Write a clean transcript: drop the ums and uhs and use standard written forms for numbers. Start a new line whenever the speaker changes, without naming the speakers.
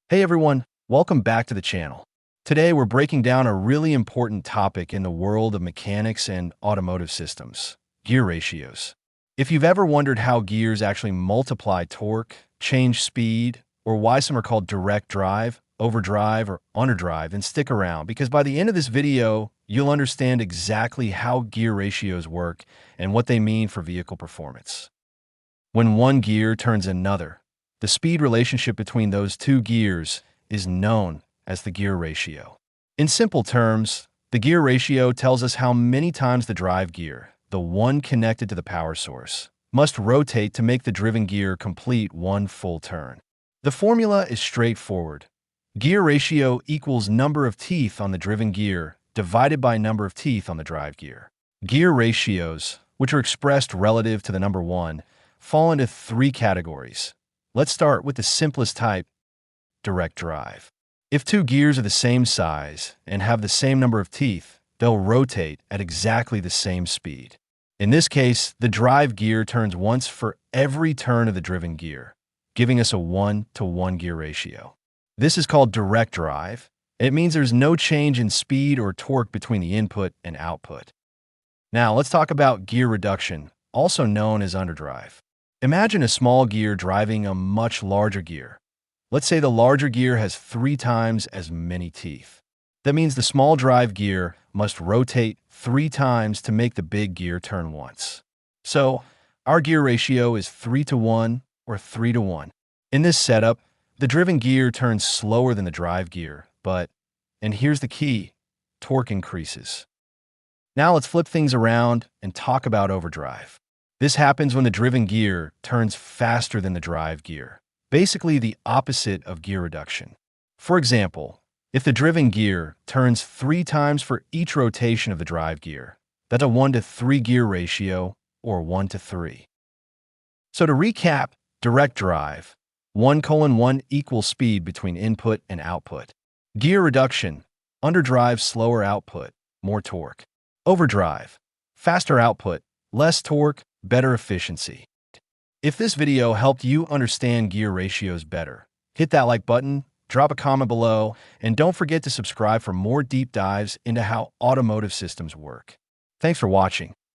Hey everyone, welcome back to the channel. Today we're breaking down a really important topic in the world of mechanics and automotive systems, gear ratios. If you've ever wondered how gears actually multiply torque, change speed, or why some are called direct drive, overdrive, or underdrive, then stick around because by the end of this video, you'll understand exactly how gear ratios work and what they mean for vehicle performance. When one gear turns another, the speed relationship between those two gears is known as the gear ratio. In simple terms, the gear ratio tells us how many times the drive gear, the one connected to the power source, must rotate to make the driven gear complete one full turn. The formula is straightforward. Gear ratio equals number of teeth on the driven gear divided by number of teeth on the drive gear. Gear ratios, which are expressed relative to the number 1, fall into three categories. Let's start with the simplest type, direct drive. If two gears are the same size and have the same number of teeth, they'll rotate at exactly the same speed. In this case, the drive gear turns once for every turn of the driven gear, giving us a 1-to-1 gear ratio. This is called direct drive. It means there's no change in speed or torque between the input and output. Now, let's talk about gear reduction, also known as underdrive. Imagine a small gear driving a much larger gear. Let's say the larger gear has 3 times as many teeth. That means the small drive gear must rotate 3 times to make the big gear turn once. So, our gear ratio is 3-to-1 or 3-to-1. In this setup, the driven gear turns slower than the drive gear, but, and here's the key, torque increases. Now let's flip things around and talk about overdrive. This happens when the driven gear turns faster than the drive gear, basically the opposite of gear reduction. For example, if the driven gear turns 3 times for each rotation of the drive gear, that's a 1-to-3 gear ratio, or 1-to-3. So to recap, direct drive, 1:1 equals speed between input and output. Gear reduction, underdrive, slower output, more torque. Overdrive, faster output, less torque, better efficiency. If this video helped you understand gear ratios better, hit that like button, drop a comment below, and don't forget to subscribe for more deep dives into how automotive systems work. Thanks for watching.